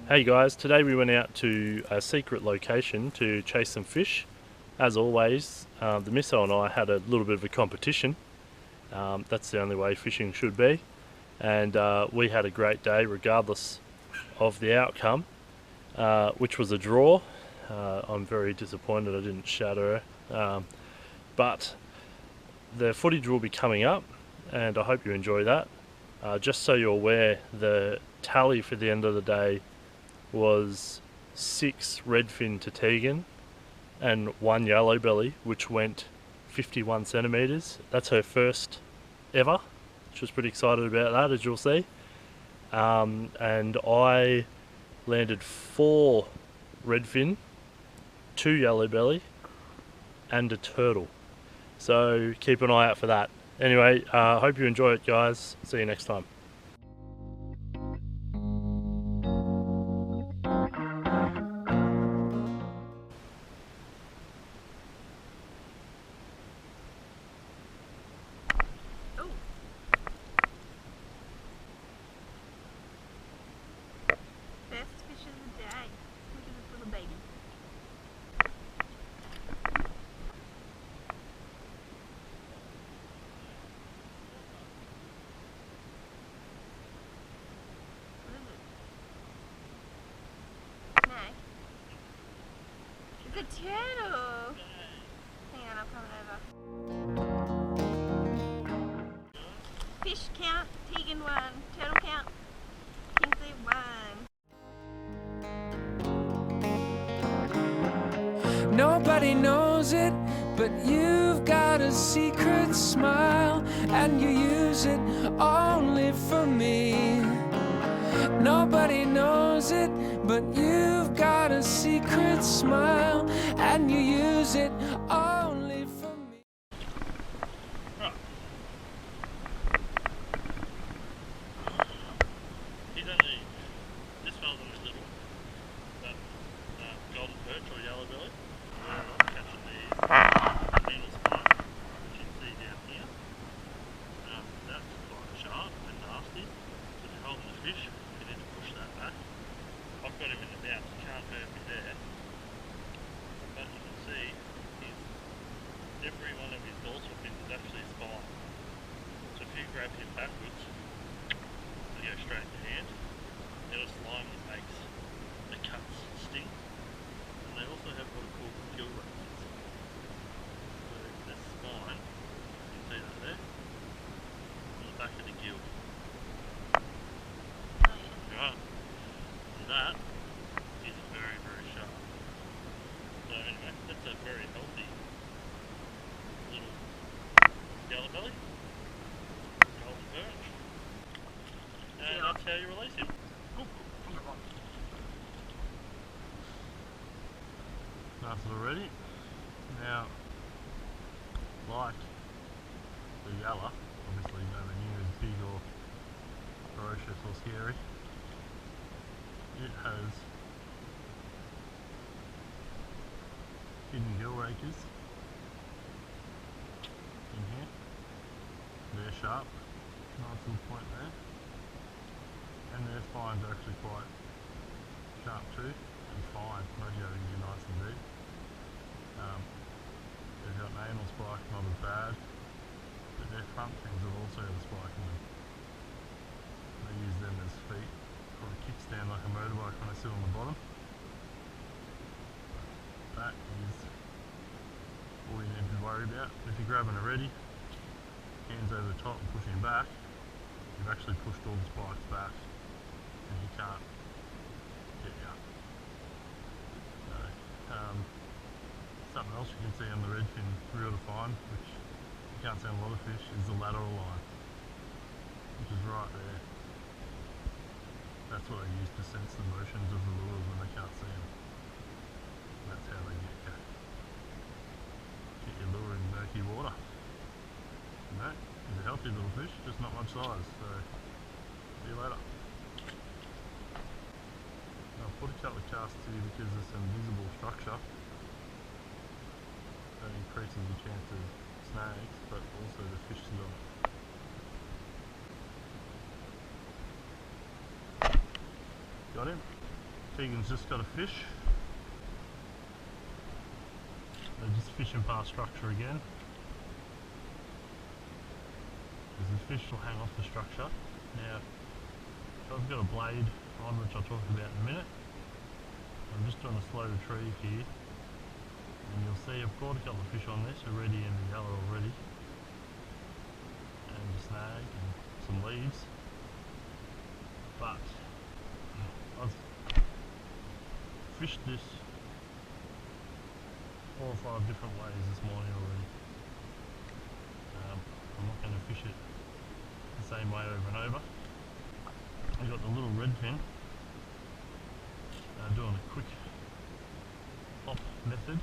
Hey guys, today we went out to a secret location to chase some fish. As always, the misso and I had a little bit of a competition. That's the only way fishing should be. And we had a great day regardless of the outcome, which was a draw. I'm very disappointed I didn't shatter her. But the footage will be coming up and I hope you enjoy that. Just so you're aware, the tally for the end of the day was 6 redfin to Tegan and 1 yellow belly, which went 51 centimetres. That's her first ever. She was pretty excited about that, as you'll see. And I landed 4 redfin, 2 yellow belly, and a turtle. So keep an eye out for that. Anyway, hope you enjoy it, guys. See you next time. Best fish of the day. Look at this little baby. What is it? Snake? It's a turtle! Hang on, I'm coming over. Fish count, Tegan 1. Turtle count, Kingsley 1. Nobody knows it, but you've got a secret smile, and you use it only for me. Nobody knows it, but you've got a secret smile, and you use it only for me. This fella's only little, but golden perch or yellow belly. Catching these needle spike, which you can see down here. That's quite sharp and nasty. So if you're holding the fish, you need to push that back. I've got him in the mouth, you can't hurt me there. But you can see every one of his dorsal fins is actually a spine. So if you grab him backwards, they go straight in your hand. There's a slime that makes the cuts sting, and they also have what are called gill races. So the spine, you can see that there, on the back of the gill. Right, and that is very, very sharp. So anyway, that's a very healthy little yellow belly, golden perch, and that's how you release him. Nice little ready. Now, like the yellow, obviously nowhere near as big or ferocious or scary, it has hidden gill rakers in here. They're sharp, nice little point there. And their spines are actually quite sharp too, and fine, radiating you nice and deep. They've got an anal spike, not as bad, but their front fins have also got a spike in them. They use them as feet for a kickstand like a motorbike when they sit on the bottom. That is all you need to worry about. If you're grabbing a ready, hands over the top and pushing back, you've actually pushed all the spikes back and he can't get you up. So, something else you can see on the redfin real to fine, which you can't see on a lot of fish, is the lateral line, which is right there. That's what they use to sense the motions of the lures when they can't see them. That's how they get you. Get your lure in murky water. And that is a healthy little fish, just not much size, so see you later. I'll put a couple of casts here because there's some visible structure that increases your chance of snags, but also the fish is on it. Got him? Tegan's just got a fish. They're just fishing past structure again. Because the fish will hang off the structure. Now, I've got a blade on which I'll talk about in a minute. I'm just doing a slow retrieve here. And you'll see I've caught a couple of fish on this already in the yellow already. And a snag and some leaves. But I've fished this 4 or 5 different ways this morning already. I'm not going to fish it the same way over and over. I've got the little Redfin doing a quick pop method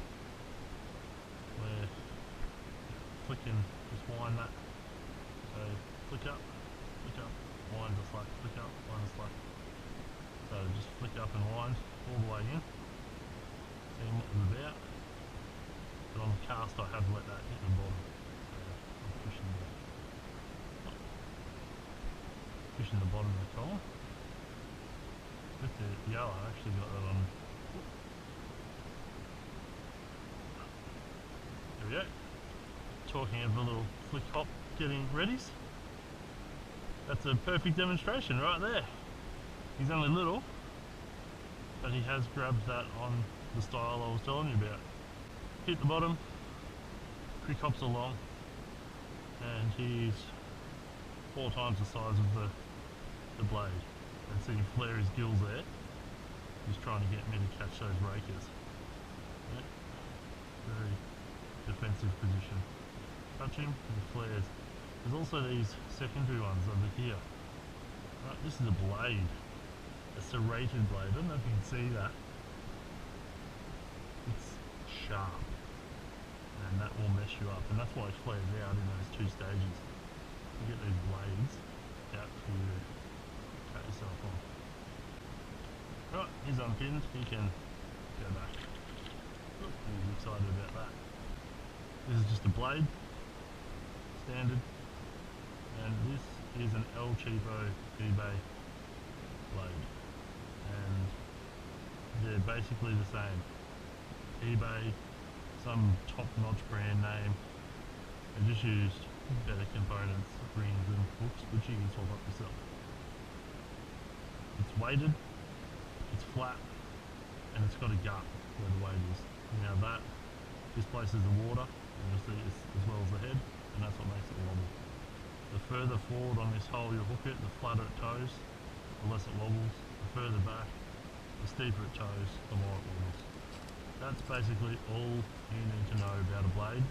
where flicking, just wind that. So flick up, wind the slack, flick up, wind the slack. So just flick up and wind all the way in, seeing what it's about. But on the cast I have let that hit the bottom. So I'm pushing the bottom of the collar. With the yellow I actually got that on. There we go. Talking of the little flick hop getting readies. That's a perfect demonstration right there. He's only little, but he has grabbed that on the style I was telling you about. Hit the bottom, quick hops along, and he's 4 times the size of the blade. And see him flare his gills there. He's trying to get me to catch those rakers. Yeah. Very defensive position. Touch him, he flares. There's also these secondary ones over here. Right, this is a blade. A serrated blade. I don't know if you can see that. It's sharp. And that will mess you up. And that's why it flares out in those 2 stages. You get these blades out to cut yourself on. Right, he's unpinned. He can go back. He's excited about that. This is just a blade. Standard. And this is an El Cheapo eBay blade. And they're basically the same. eBay, some top-notch brand name. They just used better components, rings and hooks, which you can swap up yourself. It's weighted, it's flat, and it's got a gut where the weight is. Now that displaces the water, and you'll see it's as well as the head, and that's what makes it wobble. The further forward on this hole you hook it, the flatter it toes, the less it wobbles. The further back, the steeper it toes, the more it wobbles. That's basically all you need to know about a blade.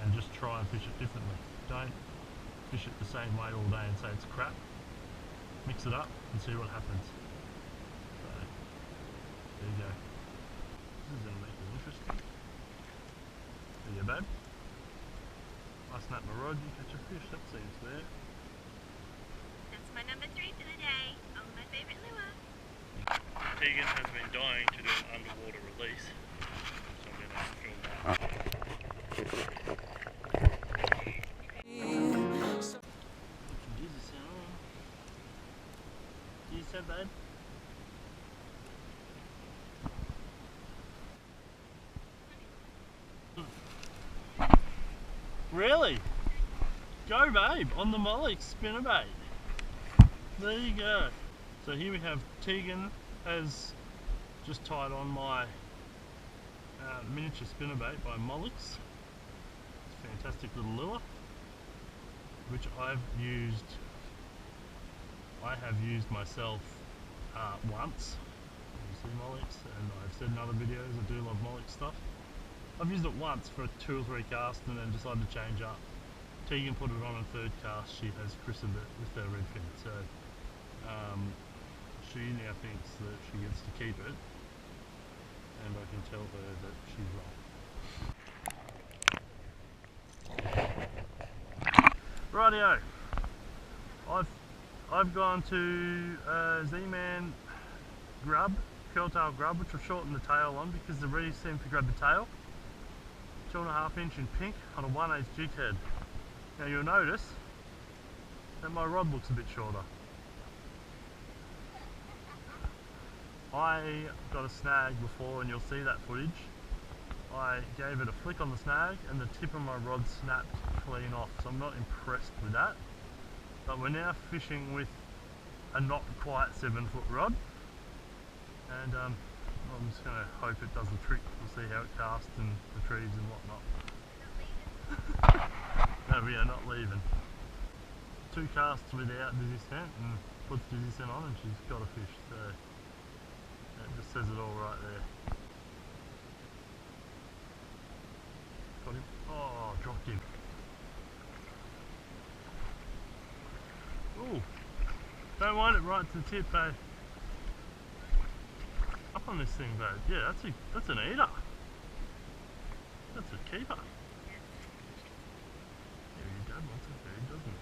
And just try and fish it differently. Don't fish it the same way all day and say it's crap. Mix it up and see what happens. So, there you go. This is going to make it interesting. There you go, babe. I snap my rod, you catch a fish, that seems fair. That's my number 3 for the day. On my favourite lure. Tegan has been dying to do an underwater release, so I'm going to film that. Do you say, babe? Really? Go, babe, on the molly spinnerbait. There you go. So here we have Tegan has just tied on my miniature spinnerbait by Mollix. It's a fantastic little lure, which I have used myself once. You see Mollix, and I've said in other videos I do love Mollix stuff. I've used it once for 2 or 3 casts and then decided to change up. Tegan put it on a 3rd cast. She has christened it with her Redfin, so she now thinks that she gets to keep it, and I can tell her that she's wrong. Rightio, I've gone to Z-Man grub, curltail grub, which I've shortened the tail on because the reeds seem to grab the tail. 2.5 inch in pink on a 1/8 jig head. Now you'll notice that my rod looks a bit shorter. I got a snag before, and you'll see that footage. I gave it a flick on the snag and the tip of my rod snapped clean off, so I'm not impressed with that. But we're now fishing with a not quite 7-foot rod, and I'm just going to hope it does the trick. We'll see how it casts and retrieves and whatnot. No, we are not leaving. 2 casts without dizzy scent and puts dizzy scent on and she's got a fish, so it just says it all right there. Got him. Oh, dropped him. Ooh, don't want it right to the tip, babe. Up on this thing, babe. Yeah, that's an eater. That's a keeper. Yeah, your dad wants a food, doesn't he?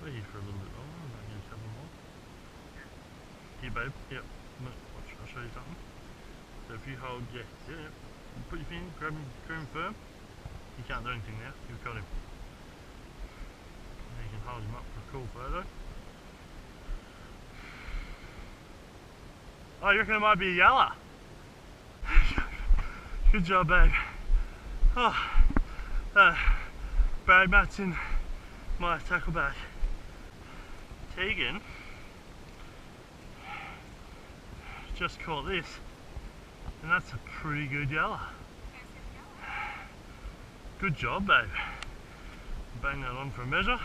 We're here for a little bit longer. I'm going to get a couple more. Here, babe. Yep. Watch, I'll show you something. So if you hold, yeah. You put your finger, grab him firm. You can't do anything now. You've got him. Now you can hold him up for a cool photo. Oh, you reckon it might be a yella? Good job, babe. Oh, braid mat's in my tackle bag. Tegan just caught this, and that's a pretty good yella. Good job, babe. Bang that on for a measure.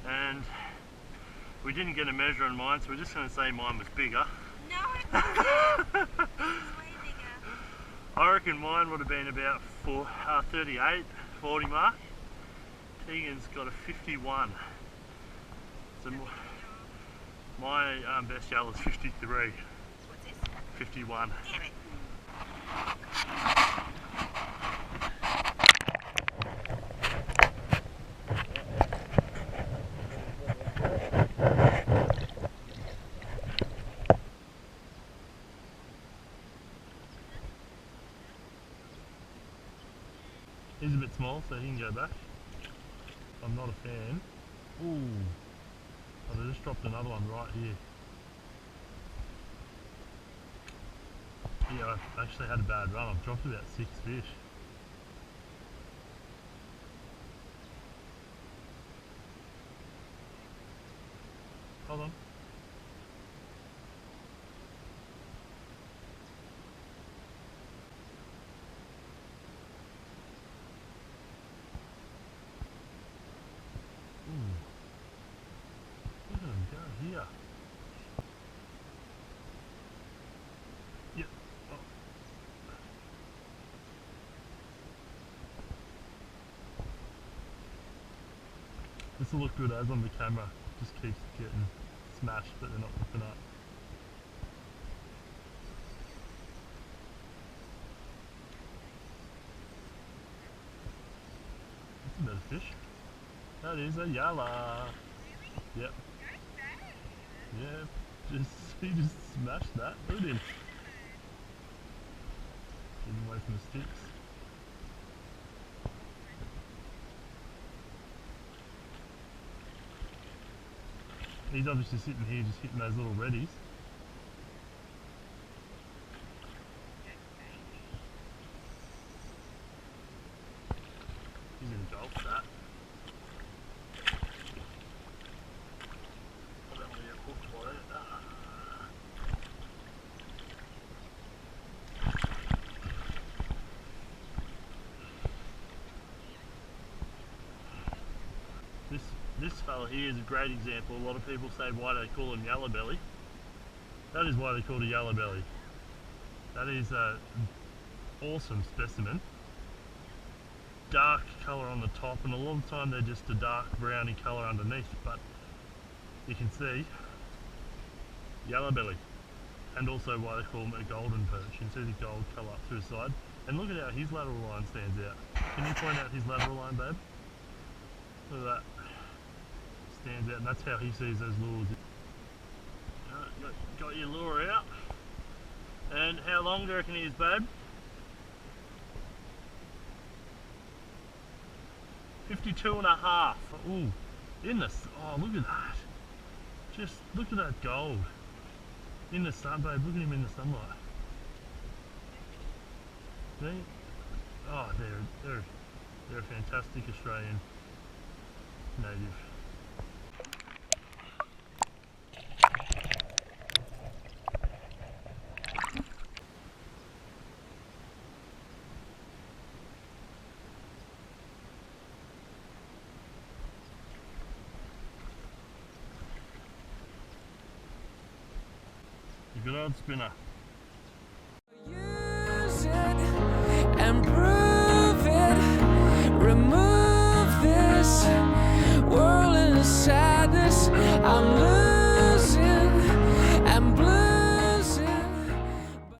And we didn't get a measure on mine, so we're just going to say mine was bigger. No, it wasn't. It was way bigger. I reckon mine would have been about 38, 40 mark. Tegan's got a 51. So my best yell is 53. What's this? 51. Damn it. He's a bit small, so he can go back. I'm not a fan. Ooh, oh, they just dropped another one right here. Yeah, I actually had a bad run. I've dropped about 6 fish. Hold on. Look at him go here. Yep. Oh. This will look good as on the camera. Just keeps getting smashed, but they're not looking up. That's a better fish. That is a yalla. Yep. Yeah, he just smashed that. Look at him. Getting away from the sticks. He's obviously sitting here just hitting those little reddies. He's engulfed that. This fella here is a great example. A lot of people say why they call him yellow belly. That is why they call it a yellow belly. That is an awesome specimen. Dark colour on the top, and a lot of the time they're just a dark browny colour underneath, but you can see yellow belly, and also why they call him a golden perch. You can see the gold colour up through the side, and look at how his lateral line stands out. Can you point out his lateral line, babe? Look at that. Stands out, and that's how he sees those lures. Got your lure out. And how long do you reckon he is, babe? 52 and a half. Ooh, oh, look at that. Just look at that gold. In the sun, babe, look at him in the sunlight. See? Oh, they're a fantastic Australian native. A good old spinner. Use it and prove it. Remove